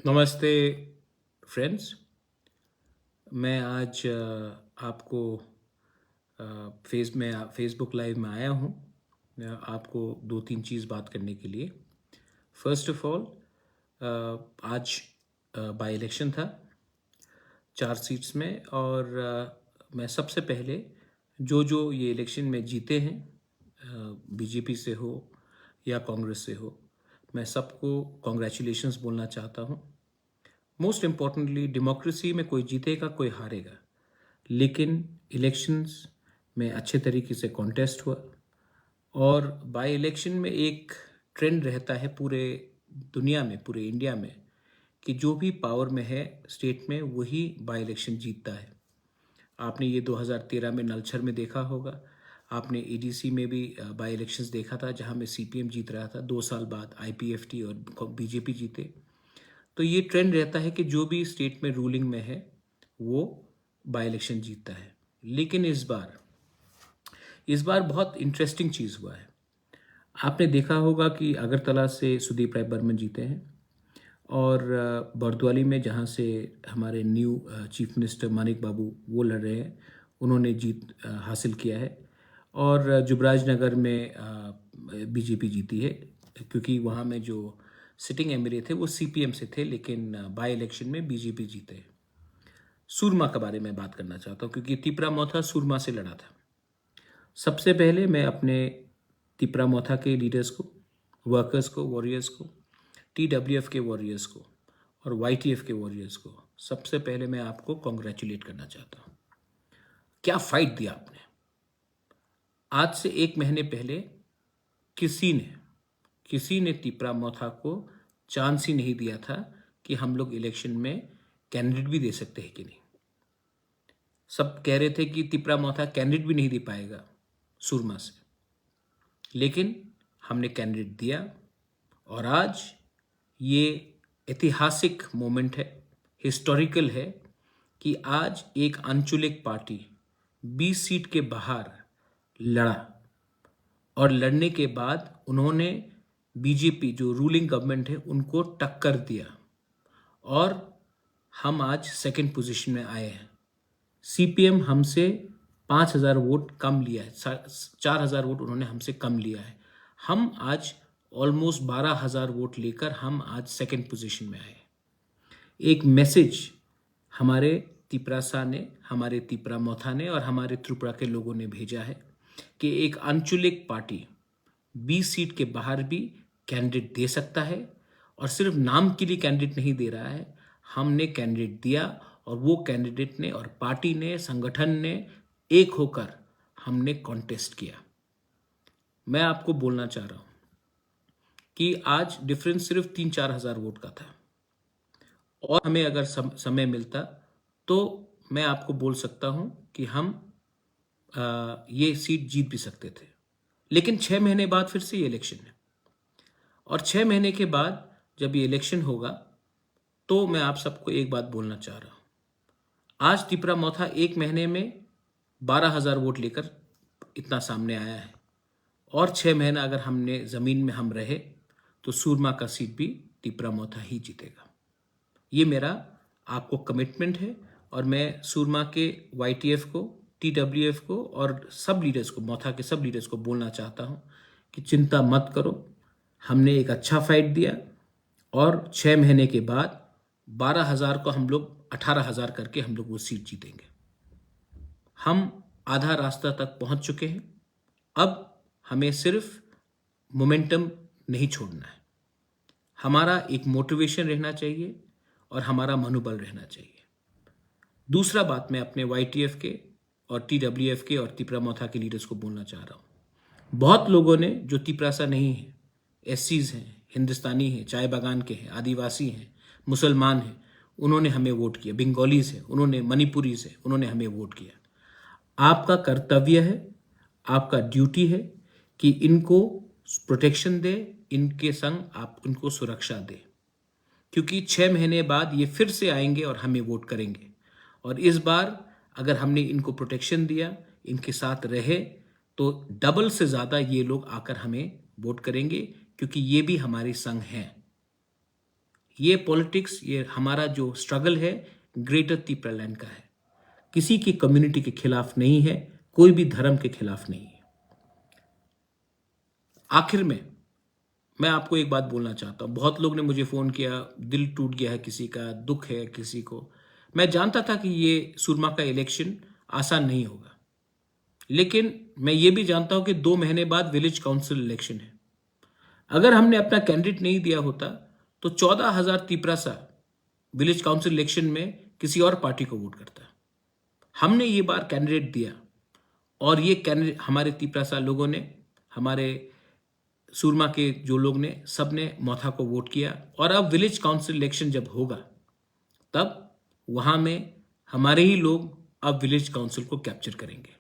नमस्ते फ्रेंड्स। मैं आज आपको फेसबुक लाइव में आया हूँ। आपको दो तीन चीज़ बात करने के लिए। फर्स्ट ऑफ ऑल, आज बाई इलेक्शन था 4 सीट्स में, और मैं सबसे पहले जो ये इलेक्शन में जीते हैं, बीजेपी से हो या कांग्रेस से हो, मैं सबको कॉन्ग्रेचुलेशंस बोलना चाहता हूँ। मोस्ट इम्पॉर्टेंटली, डेमोक्रेसी में कोई जीतेगा कोई हारेगा, लेकिन इलेक्शंस में अच्छे तरीके से कॉन्टेस्ट हुआ। और बाय इलेक्शन में एक ट्रेंड रहता है पूरे दुनिया में, पूरे इंडिया में, कि जो भी पावर में है स्टेट में वही बाय इलेक्शन जीतता है। आपने ये 2013 में नलछर में देखा होगा। आपने एडीसी में भी बाय इलेक्शंस देखा था, जहां में सीपीएम जीत रहा था। 2 साल बाद आईपीएफटी और बीजेपी जीते। तो ये ट्रेंड रहता है कि जो भी स्टेट में रूलिंग में है वो बाय इलेक्शन जीतता है। लेकिन इस बार बहुत इंटरेस्टिंग चीज़ हुआ है। आपने देखा होगा कि अगरतला से सुदीप राय बर्मन जीते हैं, और बरदवाली में जहाँ से हमारे न्यू चीफ मिनिस्टर मानिक बाबू वो लड़ रहे हैं, उन्होंने जीत हासिल किया है। और जुबराज नगर में बीजेपी जीती है, क्योंकि वहाँ में जो सिटिंग एमएलए थे वो सीपीएम से थे, लेकिन बाय इलेक्शन में बीजेपी जीते। सूरमा के बारे में बात करना चाहता हूँ, क्योंकि तिपरा मोथा सूरमा से लड़ा था। सबसे पहले मैं अपने तिपरा मोथा के लीडर्स को, वर्कर्स को, वॉरियर्स को, टीडब्ल्यूएफ के वॉरियर्स को और वाईटीएफ के वॉरियर्स को सबसे पहले मैं आपको कॉन्ग्रेचुलेट करना चाहता हूँ। क्या फाइट दिया आपने। आज से 1 महीने पहले किसी ने तिपरा मोथा को चांस ही नहीं दिया था कि हम लोग इलेक्शन में कैंडिडेट भी दे सकते हैं कि नहीं। सब कह रहे थे कि तिपरा मोथा कैंडिडेट भी नहीं दे पाएगा सुरमा से, लेकिन हमने कैंडिडेट दिया। और आज ये ऐतिहासिक मोमेंट है, हिस्टोरिकल है, कि आज एक अंचुलिक पार्टी 20 सीट के बाहर लड़ा, और लड़ने के बाद उन्होंने बीजेपी जो रूलिंग गवर्नमेंट है उनको टक्कर दिया, और हम आज सेकंड पोजीशन में आए हैं। सीपीएम हमसे 5,000 वोट कम लिया है, 4,000 वोट उन्होंने हमसे कम लिया है। हम आज ऑलमोस्ट 12,000 वोट लेकर हम आज सेकंड पोजीशन में आए। एक मैसेज हमारे तिपरासा ने, हमारे तिपरा मोथा ने और हमारे त्रिपुरा के लोगों ने भेजा है कि एक अंचुलिक पार्टी 20 सीट के बाहर भी कैंडिडेट दे सकता है, और सिर्फ नाम के लिए कैंडिडेट नहीं दे रहा है। हमने कैंडिडेट दिया, और वो कैंडिडेट ने और पार्टी ने, संगठन ने एक होकर हमने कॉन्टेस्ट किया। मैं आपको बोलना चाह रहा हूं कि आज डिफरेंस सिर्फ 3-4 हजार वोट का था, और हमें अगर समय मिलता तो मैं आपको बोल सकता हूं कि हम ये सीट जीत भी सकते थे। लेकिन 6 महीने बाद फिर से ये इलेक्शन है, और 6 महीने के बाद जब ये इलेक्शन होगा तो मैं आप सबको एक बात बोलना चाह रहा हूं। आज तिपरा मोथा 1 महीने में 12,000 वोट लेकर इतना सामने आया है, और 6 महीना अगर हमने जमीन में हम रहे तो सूरमा का सीट भी तिपरा मोथा ही जीतेगा। ये मेरा आपको कमिटमेंट है, और मैं सूरमा के वाईटीएफ को, टीडब्ल्यूएफ को और सब लीडर्स को, मोथा के सब लीडर्स को बोलना चाहता हूं कि चिंता मत करो। हमने एक अच्छा फाइट दिया, और 6 महीने के बाद 12,000 को हम लोग 18,000 करके हम लोग वो सीट जीतेंगे। हम आधा रास्ता तक पहुंच चुके हैं। अब हमें सिर्फ मोमेंटम नहीं छोड़ना है। हमारा एक मोटिवेशन रहना चाहिए और हमारा मनोबल रहना चाहिए। दूसरा बात मैं अपने वाईटीएफ के और टीडब्ल्यूएफ के और तिपरा मोथा के लीडर्स को बोलना चाह रहा हूं। बहुत लोगों ने, जो तिपरासा नहीं है, एससीज हैं, हिंदुस्तानी हैं, चाय बागान के हैं, आदिवासी हैं, मुसलमान हैं, उन्होंने हमें वोट किया। बंगालीज हैं, उन्होंने, मणिपुरीज हैं, उन्होंने हमें वोट किया। आपका कर्तव्य है, आपका ड्यूटी है कि इनको प्रोटेक्शन दे, इनके संग आप इनको सुरक्षा दे, क्योंकि 6 महीने बाद ये फिर से आएंगे और हमें वोट करेंगे। और इस बार अगर हमने इनको प्रोटेक्शन दिया, इनके साथ रहे, तो डबल से ज़्यादा ये लोग आकर हमें वोट करेंगे, क्योंकि ये भी हमारे संग हैं। ये पॉलिटिक्स, ये हमारा जो स्ट्रगल है ग्रेटर तिप्रालैंड का है, किसी की कम्युनिटी के खिलाफ नहीं है, कोई भी धर्म के खिलाफ नहीं है। आखिर में मैं आपको एक बात बोलना चाहता हूं। बहुत लोग ने मुझे फोन किया, दिल टूट गया है किसी का, दुख है किसी को। मैं जानता था कि ये सुरमा का इलेक्शन आसान नहीं होगा, लेकिन मैं ये भी जानता हूं कि 2 महीने बाद विलेज काउंसिल इलेक्शन है। अगर हमने अपना कैंडिडेट नहीं दिया होता तो 14,000 तिपरासा विलेज काउंसिल इलेक्शन में किसी और पार्टी को वोट करता। हमने ये बार कैंडिडेट दिया और ये कैंडिडेट हमारे तिपरासा लोगों ने, हमारे सुरमा के जो लोग ने, सब ने मोथा को वोट किया। और अब विलेज काउंसिल इलेक्शन जब होगा तब वहां में हमारे ही लोग अब विलेज काउंसिल को कैप्चर करेंगे।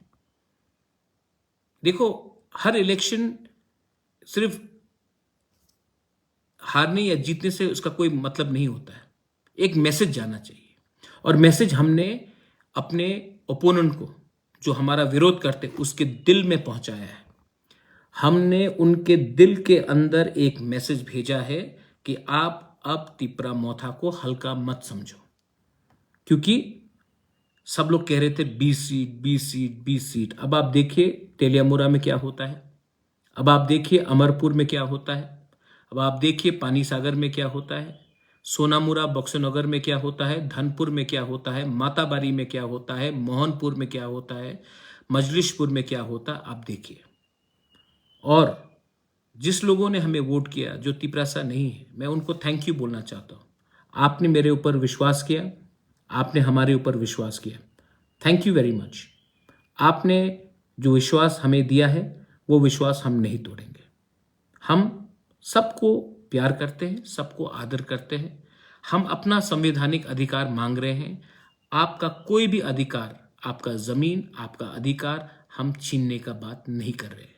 देखो, हर इलेक्शन सिर्फ हारने या जीतने से उसका कोई मतलब नहीं होता है। एक मैसेज जाना चाहिए, और मैसेज हमने अपने ओपोनेंट को, जो हमारा विरोध करते, उसके दिल में पहुंचाया है। हमने उनके दिल के अंदर एक मैसेज भेजा है कि आप अब तिपरा मोथा को हल्का मत समझो, क्योंकि सब लोग कह रहे थे 20 सीट 20 सीट 20 सीट। अब आप देखिए तेलियामुरा में क्या होता है, अब आप देखिए अमरपुर में क्या होता है, अब आप देखिए पानी सागर में क्या होता है, सोनामुरा बक्सनगर में क्या होता है, धनपुर में क्या होता है, माताबारी में क्या होता है, मोहनपुर में क्या होता है, मजलिशपुर में क्या होता है, आप देखिए। और जिस लोगों ने हमें वोट किया, जो तिपरासा नहीं है, मैं उनको थैंक यू बोलना चाहता हूँ। आपने मेरे ऊपर विश्वास किया, आपने हमारे ऊपर विश्वास किया, थैंक यू वेरी मच। आपने जो विश्वास हमें दिया है वो विश्वास हम नहीं तोड़ेंगे। हम सबको प्यार करते हैं, सबको आदर करते हैं। हम अपना संवैधानिक अधिकार मांग रहे हैं। आपका कोई भी अधिकार, आपका जमीन, आपका अधिकार हम छीनने का बात नहीं कर रहे हैं।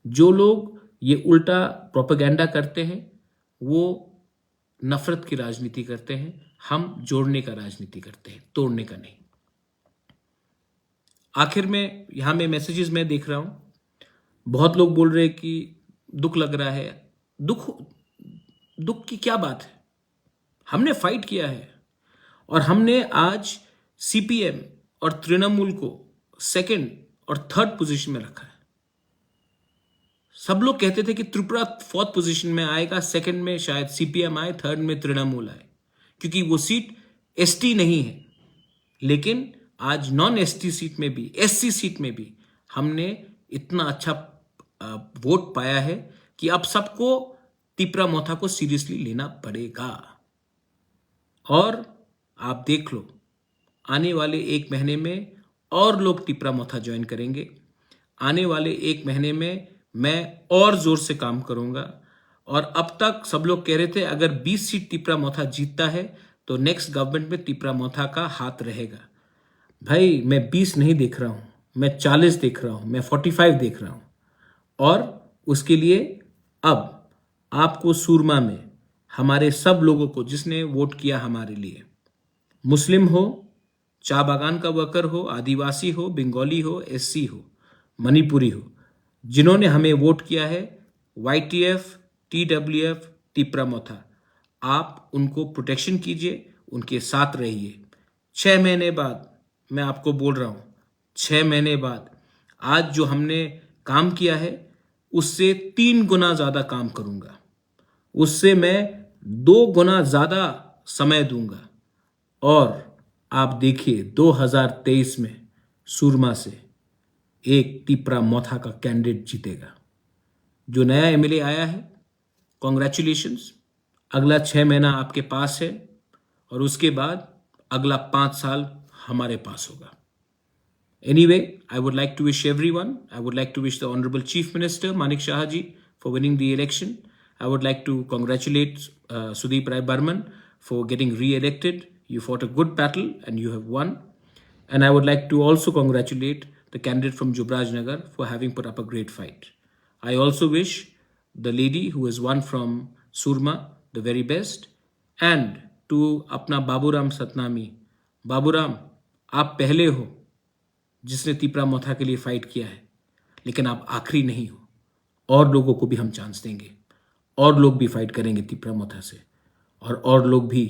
जो लोग ये उल्टा प्रोपेगेंडा करते हैं वो नफरत की राजनीति करते हैं। हम जोड़ने का राजनीति करते हैं, तोड़ने का नहीं। आखिर में यहां में मैसेजेस मैं देख रहा हूं, बहुत लोग बोल रहे हैं कि दुख लग रहा है। दुख की क्या बात है? हमने फाइट किया है और हमने आज सीपीएम और तृणमूल को 2nd और 3rd पोजीशन में रखा है। सब लोग कहते थे कि त्रिपुरा 4th पोजीशन में आएगा, 2nd में शायद सीपीएम आए, 3rd में तृणमूल आए, क्योंकि वो सीट एसटी नहीं है। लेकिन आज नॉन एसटी सीट में भी, एससी सीट में भी हमने इतना अच्छा वोट पाया है कि अब सबको तिपरा मोथा को सीरियसली लेना पड़ेगा। और आप देख लो, आने वाले 1 महीने में और लोग तिपरा मोथा ज्वाइन करेंगे। आने वाले 1 महीने में मैं और जोर से काम करूंगा। और अब तक सब लोग कह रहे थे अगर 20 सीट तिपरा मोथा जीतता है तो नेक्स्ट गवर्नमेंट में तिपरा मोथा का हाथ रहेगा। भाई, मैं 20 नहीं देख रहा हूं, मैं 40 देख रहा हूं, मैं 45 देख रहा हूं। और उसके लिए अब आपको सुरमा में हमारे सब लोगों को, जिसने वोट किया हमारे लिए, मुस्लिम हो, चा बागान का वर्कर हो, आदिवासी हो, बंगाली हो, एससी हो, मणिपुरी हो, जिन्होंने हमें वोट किया है, वाईटीएफ, टीडब्ल्यूएफ, तिपरा मोथा, आप उनको प्रोटेक्शन कीजिए, उनके साथ रहिए। 6 महीने बाद मैं आपको बोल रहा हूं, 6 महीने बाद आज जो हमने काम किया है उससे 3 गुना ज्यादा काम करूंगा, उससे मैं 2 गुना ज्यादा समय दूंगा। और आप देखिए 2023 में सुरमा से एक तिपरा मोथा का कैंडिडेट जीतेगा। जो नया एमएलए आया है, कॉन्ग्रेचुलेशंस। अगला 6 महीना आपके पास है और उसके बाद अगला 5 साल हमारे पास होगा। Anyway, I would like to wish everyone, I would like to wish the Honorable Chief Minister Manik Shah ji for winning the election. I would like to congratulate Sudeep Rai Burman for getting re-elected. You fought a good battle and you have won. And I would like to also congratulate the candidate from Jubraj Nagar for having put up a great fight. I also wish the lady who has won from Surma the very best. And to अपना बाबूराम सतनामी, बाबूराम, आप पहले हो जिसने तिपरा मोथा के लिए fight किया है, लेकिन आप आखिरी नहीं हो। और लोगों को भी हम चांस देंगे, और लोग भी फाइट करेंगे तिपरा मोथा से। और लोग भी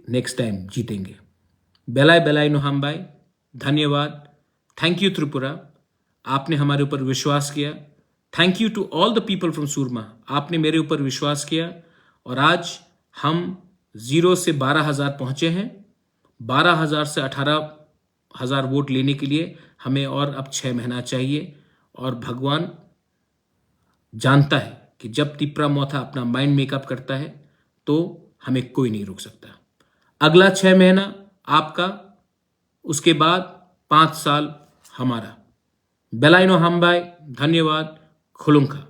नेक्स्ट टाइम जीतेंगे। बेलाय बेलाय नो हम भाई, धन्यवाद। थैंक यू त्रिपुरा, आपने हमारे ऊपर विश्वास किया। Thank you to all the people from Surma, आपने मेरे ऊपर विश्वास किया और आज हम 0 से 12,000 पहुंचे हैं। 12,000 से 18,000 वोट लेने के लिए हमें और अब 6 महीना चाहिए और भगवान जानता है कि जब तिप्रा मोथा अपना माइंड मेकअप करता है तो हमें कोई नहीं रोक सकता। अगला 6 महीना आपका, उसके बाद 5 साल हमारा। बेलाइनो हम भाई, धन्यवाद। खुलुंखा।